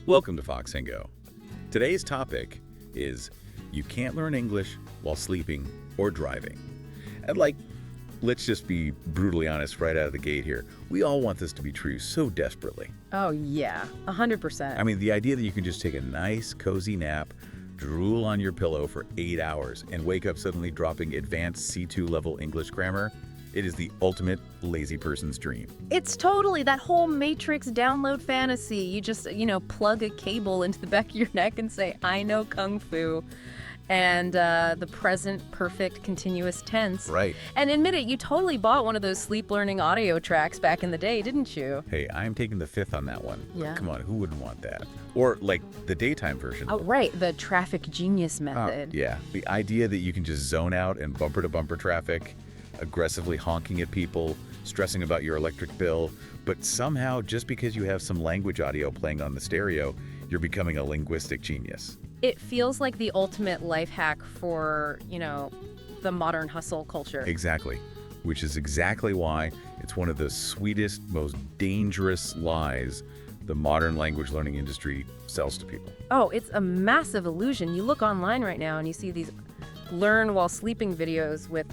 Welcome to FoxLingo. Today's topic is you can't learn English while sleeping or driving. And let's just be brutally honest right out of the gate here. We all want this to be true so desperately. Oh, yeah, 100%. I mean, the idea that you can just take a nice, cozy nap, drool on your pillow for 8 hours, and wake up suddenly dropping advanced C2 level English grammar, it is the ultimate lazy person's dream. It's totally that whole Matrix download fantasy. You just, plug a cable into the back of your neck and say, I know Kung Fu. And the present perfect continuous tense. Right. And admit it, you totally bought one of those sleep learning audio tracks back in the day, didn't you? Hey, I'm taking the fifth on that one. Yeah. Come on, who wouldn't want that? Or the daytime version. Oh, right, the traffic genius method. Yeah, the idea that you can just zone out in bumper-to-bumper traffic, aggressively honking at people, stressing about your electric bill, but somehow, just because you have some language audio playing on the stereo, you're becoming a linguistic genius. It feels like the ultimate life hack for, the modern hustle culture. Exactly, which is exactly why it's one of the sweetest, most dangerous lies the modern language learning industry sells to people. Oh, it's a massive illusion. You look online right now and you see these learn while sleeping videos with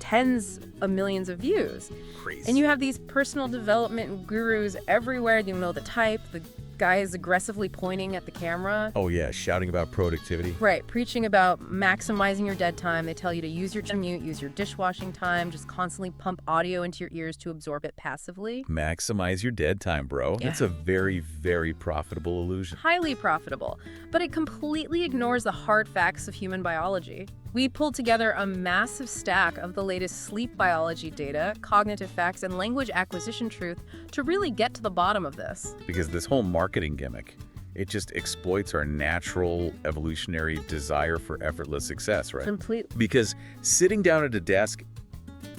tens of millions of views. Crazy. And you have these personal development gurus everywhere. You know the type. The guy is aggressively pointing at the camera. Oh yeah, shouting about productivity. Right, preaching about maximizing your dead time. They tell you to use your commute, use your dishwashing time, just constantly pump audio into your ears to absorb it passively. Maximize your dead time, bro. Yeah. That's a very, very profitable illusion. Highly profitable, but it completely ignores the hard facts of human biology. We pulled together a massive stack of the latest sleep biology data, cognitive facts, and language acquisition truth to really get to the bottom of this. Because this whole marketing gimmick, it just exploits our natural evolutionary desire for effortless success, right? Complete. Because sitting down at a desk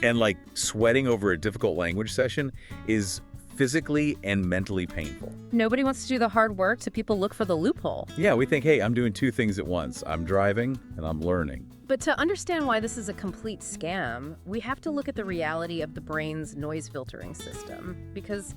and sweating over a difficult language session is physically and mentally painful. Nobody wants to do the hard work, so people look for the loophole. Yeah, we think, hey, I'm doing two things at once. I'm driving and I'm learning. But to understand why this is a complete scam, we have to look at the reality of the brain's noise filtering system. Because,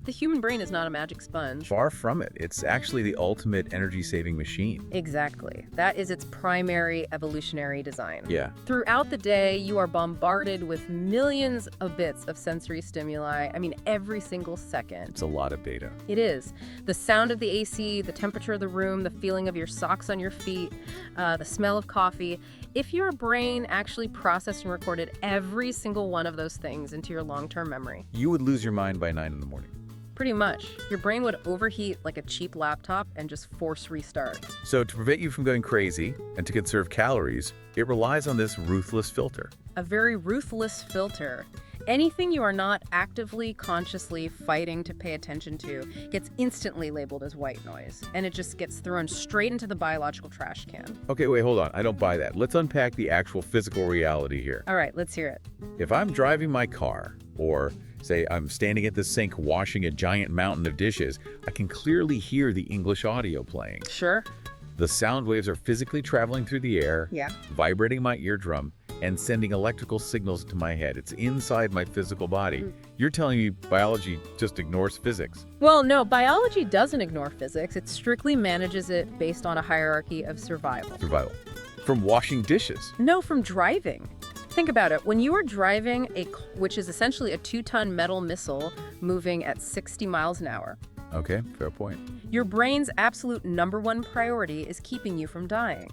the human brain is not a magic sponge. Far from it. It's actually the ultimate energy-saving machine. Exactly. That is its primary evolutionary design. Yeah. Throughout the day, you are bombarded with millions of bits of sensory stimuli. Every single second. It's a lot of data. It is. The sound of the AC, the temperature of the room, the feeling of your socks on your feet, the smell of coffee. If your brain actually processed and recorded every single one of those things into your long-term memory, You would lose your mind by 9 in the morning. pretty much, your brain would overheat like a cheap laptop and just force restart. So to prevent you from going crazy and to conserve calories, it relies on this ruthless filter. A very ruthless filter. Anything you are not actively, consciously fighting to pay attention to gets instantly labeled as white noise, and it just gets thrown straight into the biological trash can. Okay, wait, hold on. I don't buy that. Let's unpack the actual physical reality here. All right, let's hear it. If I'm driving my car, or say I'm standing at the sink washing a giant mountain of dishes, I can clearly hear the English audio playing. Sure. The sound waves are physically traveling through the air, Yeah. vibrating my eardrum, and sending electrical signals to my head. It's inside my physical body. You're telling me biology just ignores physics? Well, no, biology doesn't ignore physics. It strictly manages it based on a hierarchy of survival. Survival. From washing dishes. No, from driving. Think about it. When you are driving, which is essentially a 2-ton metal missile moving at 60 miles an hour, Okay, fair point. your brain's absolute #1 priority is keeping you from dying.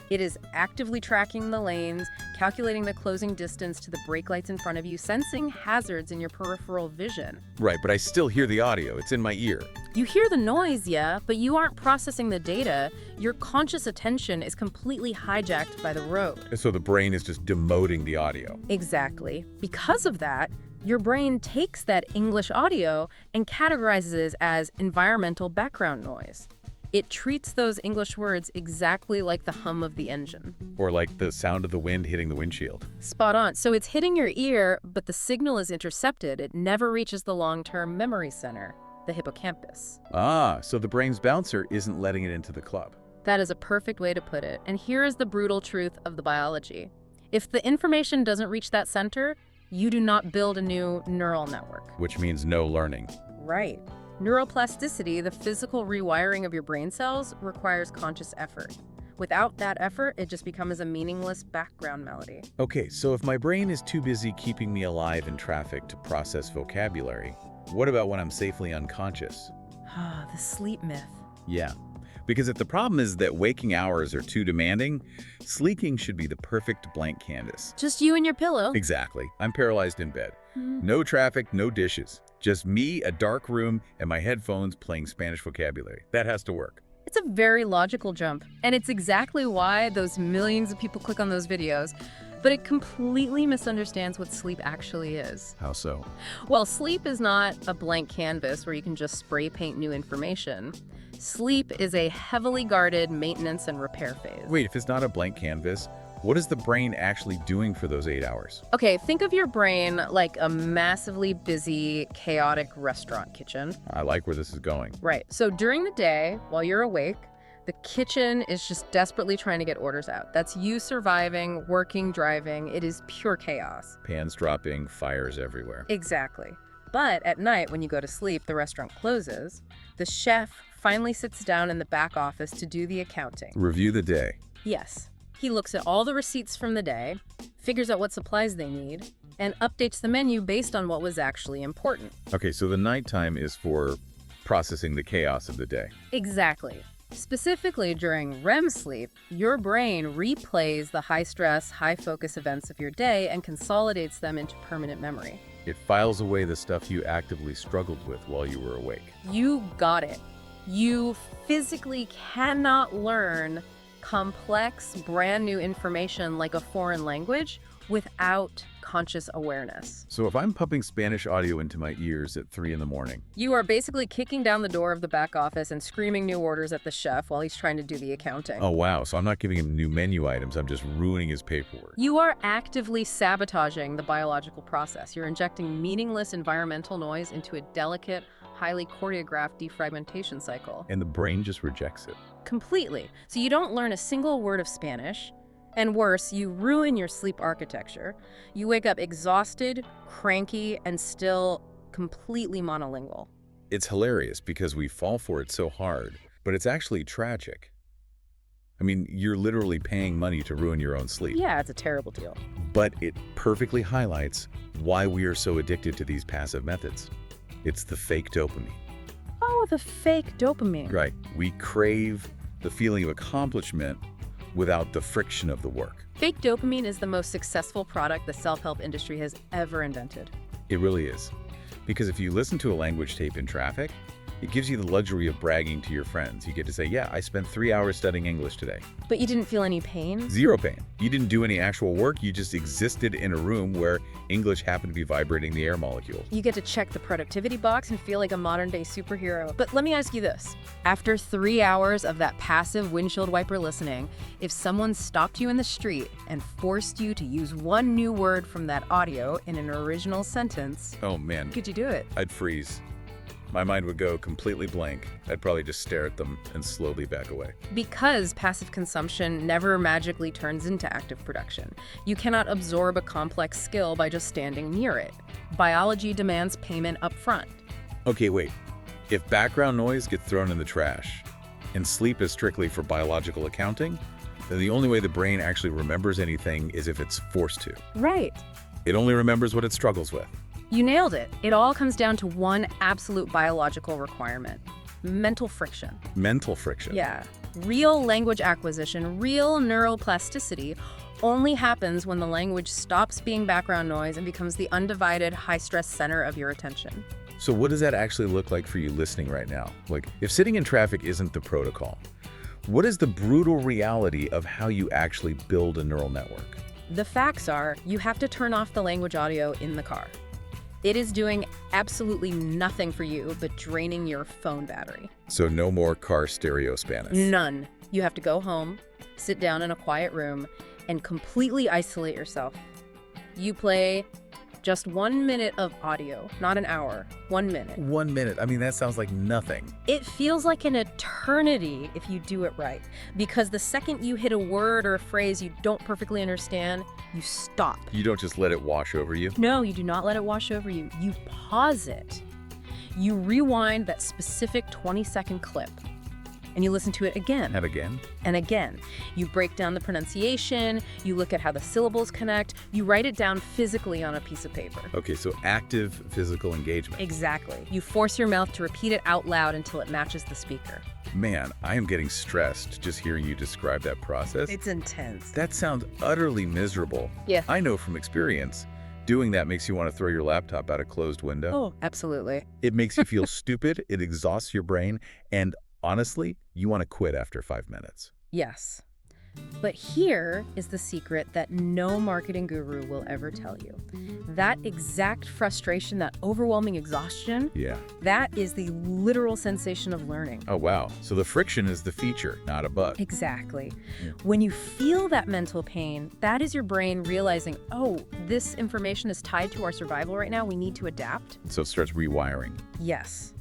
It is actively tracking the lanes, calculating the closing distance to the brake lights in front of you, sensing hazards in your peripheral vision. Right, but I still hear the audio. It's in my ear. You hear the noise, yeah, but you aren't processing the data. Your conscious attention is completely hijacked by the road. So the brain is just demoting the audio. Exactly. Because of that, your brain takes that English audio and categorizes it as environmental background noise. It treats those English words exactly like the hum of the engine. Or like the sound of the wind hitting the windshield. Spot on. So it's hitting your ear, but the signal is intercepted. It never reaches the long-term memory center, the hippocampus. Ah, so the brain's bouncer isn't letting it into the club. That is a perfect way to put it. And here is the brutal truth of the biology. If the information doesn't reach that center, you do not build a new neural network. Which means no learning. Right. Neuroplasticity, the physical rewiring of your brain cells, requires conscious effort. Without that effort, it just becomes a meaningless background melody. Okay, so if my brain is too busy keeping me alive in traffic to process vocabulary, what about when I'm safely unconscious? The sleep myth. Yeah, because if the problem is that waking hours are too demanding, sleeping should be the perfect blank canvas. Just you and your pillow. Exactly. I'm paralyzed in bed. No traffic, no dishes. Just me, a dark room, and my headphones playing Spanish vocabulary. That has to work. It's a very logical jump, and it's exactly why those millions of people click on those videos. But it completely misunderstands what sleep actually is. How so? Well, sleep is not a blank canvas where you can just spray paint new information. Sleep is a heavily guarded maintenance and repair phase. Wait, if it's not a blank canvas, what is the brain actually doing for those 8 hours? Okay, think of your brain like a massively busy, chaotic restaurant kitchen. I like where this is going. Right. So during the day, while you're awake, the kitchen is just desperately trying to get orders out. That's you surviving, working, driving. It is pure chaos. Pans dropping, fires everywhere. Exactly. But at night, when you go to sleep, the restaurant closes. The chef finally sits down in the back office to do the accounting. Review the day. Yes. He looks at all the receipts from the day, figures out what supplies they need, and updates the menu based on what was actually important. Okay, so the nighttime is for processing the chaos of the day. Exactly. Specifically during REM sleep, your brain replays the high-stress, high-focus events of your day and consolidates them into permanent memory. It files away the stuff you actively struggled with while you were awake. You got it. You physically cannot learn complex, brand new information like a foreign language without conscious awareness. So if I'm pumping Spanish audio into my ears at 3 in the morning, You are basically kicking down the door of the back office and screaming new orders at the chef while he's trying to do the accounting. oh wow, so I'm not giving him new menu items, I'm just ruining his paperwork. You are actively sabotaging the biological process. You're injecting meaningless environmental noise into a delicate, highly choreographed defragmentation cycle. And the brain just rejects it. Completely. So you don't learn a single word of Spanish. And worse, you ruin your sleep architecture. You wake up exhausted, cranky, and still completely monolingual. It's hilarious because we fall for it so hard, but it's actually tragic. I mean, you're literally paying money to ruin your own sleep. Yeah, it's a terrible deal. But it perfectly highlights why we are so addicted to these passive methods. It's the fake dopamine. Oh, the fake dopamine. Right. We crave the feeling of accomplishment without the friction of the work. Fake dopamine is the most successful product the self-help industry has ever invented. It really is. Because if you listen to a language tape in traffic, it gives you the luxury of bragging to your friends. You get to say, yeah, I spent 3 hours studying English today. But you didn't feel any pain? Zero pain. You didn't do any actual work. You just existed in a room where English happened to be vibrating the air molecules. You get to check the productivity box and feel like a modern-day superhero. But let me ask you this. After 3 hours of that passive windshield wiper listening, if someone stopped you in the street and forced you to use one new word from that audio in an original sentence, Oh man, could you do it? I'd freeze. My mind would go completely blank. I'd probably just stare at them and slowly back away. Because passive consumption never magically turns into active production. You cannot absorb a complex skill by just standing near it. Biology demands payment up front. Okay, wait. If background noise gets thrown in the trash and sleep is strictly for biological accounting, then the only way the brain actually remembers anything is if it's forced to. Right. It only remembers what it struggles with. You nailed it. It all comes down to one absolute biological requirement: mental friction. Mental friction. Yeah. Real language acquisition, real neuroplasticity only happens when the language stops being background noise and becomes the undivided, high-stress center of your attention. So what does that actually look like for you listening right now? Like, if sitting in traffic isn't the protocol, what is the brutal reality of how you actually build a neural network? The facts are, you have to turn off the language audio in the car. It is doing absolutely nothing for you but draining your phone battery. So no more car stereo Spanish. None. You have to go home, sit down in a quiet room, and completely isolate yourself. You play just 1 minute of audio, not an hour. 1 minute. 1 minute. I mean, that sounds like nothing. It feels like an eternity if you do it right, because the second you hit a word or a phrase you don't perfectly understand, you stop. You don't just let it wash over you. No, you do not let it wash over you. You pause it. You rewind that specific 20-second clip, and you listen to it again. And again? And again. You break down the pronunciation, you look at how the syllables connect, you write it down physically on a piece of paper. Okay, so active physical engagement. Exactly. You force your mouth to repeat it out loud until it matches the speaker. Man, I am getting stressed just hearing you describe that process. It's intense. That sounds utterly miserable. Yeah. I know from experience. Doing that makes you want to throw your laptop out a closed window. Oh, absolutely. It makes you feel stupid, it exhausts your brain, and honestly, you want to quit after 5 minutes. Yes. But here is the secret that no marketing guru will ever tell you. That exact frustration, that overwhelming exhaustion, Yeah. that is the literal sensation of learning. Oh, wow. So the friction is the feature, not a bug. Exactly. Yeah. When you feel that mental pain, that is your brain realizing, oh, this information is tied to our survival right now. We need to adapt. So it starts rewiring. Yes.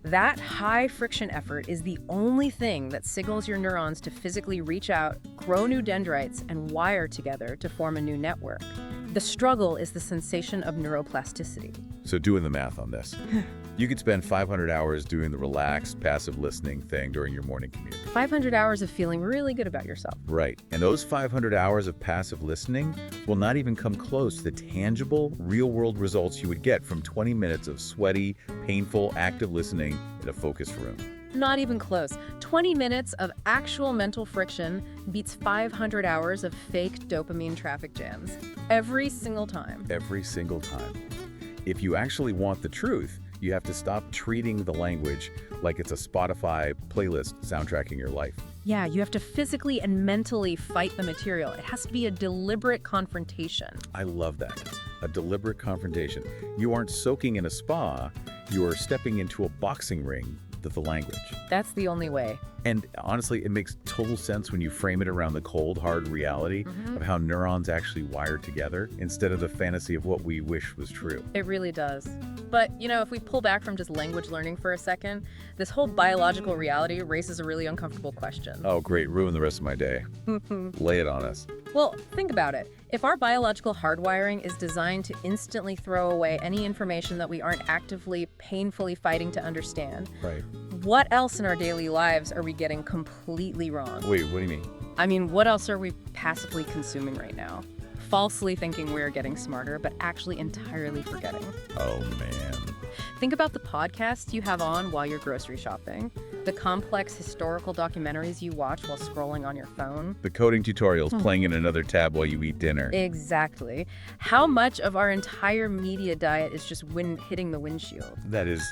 That high friction effort is the only thing that signals your neurons to physically reach out, grow new dendrites, and wire together to form a new network. The struggle is the sensation of neuroplasticity. So doing the math on this. You could spend 500 hours doing the relaxed, passive listening thing during your morning commute. 500 hours of feeling really good about yourself. Right. And those 500 hours of passive listening will not even come close to the tangible, real-world results you would get from 20 minutes of sweaty, painful, active listening in a focused room. Not even close. 20 minutes of actual mental friction beats 500 hours of fake dopamine traffic jams. Every single time. Every single time. If you actually want the truth, you have to stop treating the language like it's a Spotify playlist soundtracking your life. Yeah, you have to physically and mentally fight the material. It has to be a deliberate confrontation. I love that. A deliberate confrontation. You aren't soaking in a spa, you are stepping into a boxing ring with the language. That's the only way. And honestly, it makes total sense when you frame it around the cold, hard reality of how neurons actually wire together instead of the fantasy of what we wish was true. It really does. But, if we pull back from just language learning for a second, this whole biological reality raises a really uncomfortable question. Oh, great. Ruin the rest of my day. Lay it on us. Well, think about it. If our biological hardwiring is designed to instantly throw away any information that we aren't actively, painfully fighting to understand, Right. what else in our daily lives are we getting completely wrong? Wait, what do you mean? I mean, what else are we passively consuming right now? Falsely thinking we're getting smarter, but actually entirely forgetting. Oh, man. Think about the podcasts you have on while you're grocery shopping, the complex historical documentaries you watch while scrolling on your phone. The coding tutorials playing in another tab while you eat dinner. Exactly. How much of our entire media diet is just hitting the windshield? That is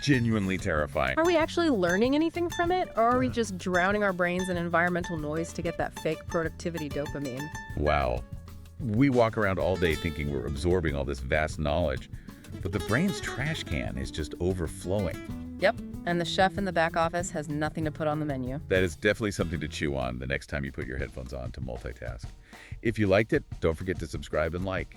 genuinely terrifying. Are we actually learning anything from it, or are we just drowning our brains in environmental noise to get that fake productivity dopamine? Wow. We walk around all day thinking we're absorbing all this vast knowledge, but the brain's trash can is just overflowing. Yep, and the chef in the back office has nothing to put on the menu. That is definitely something to chew on the next time you put your headphones on to multitask. If you liked it, don't forget to subscribe and like.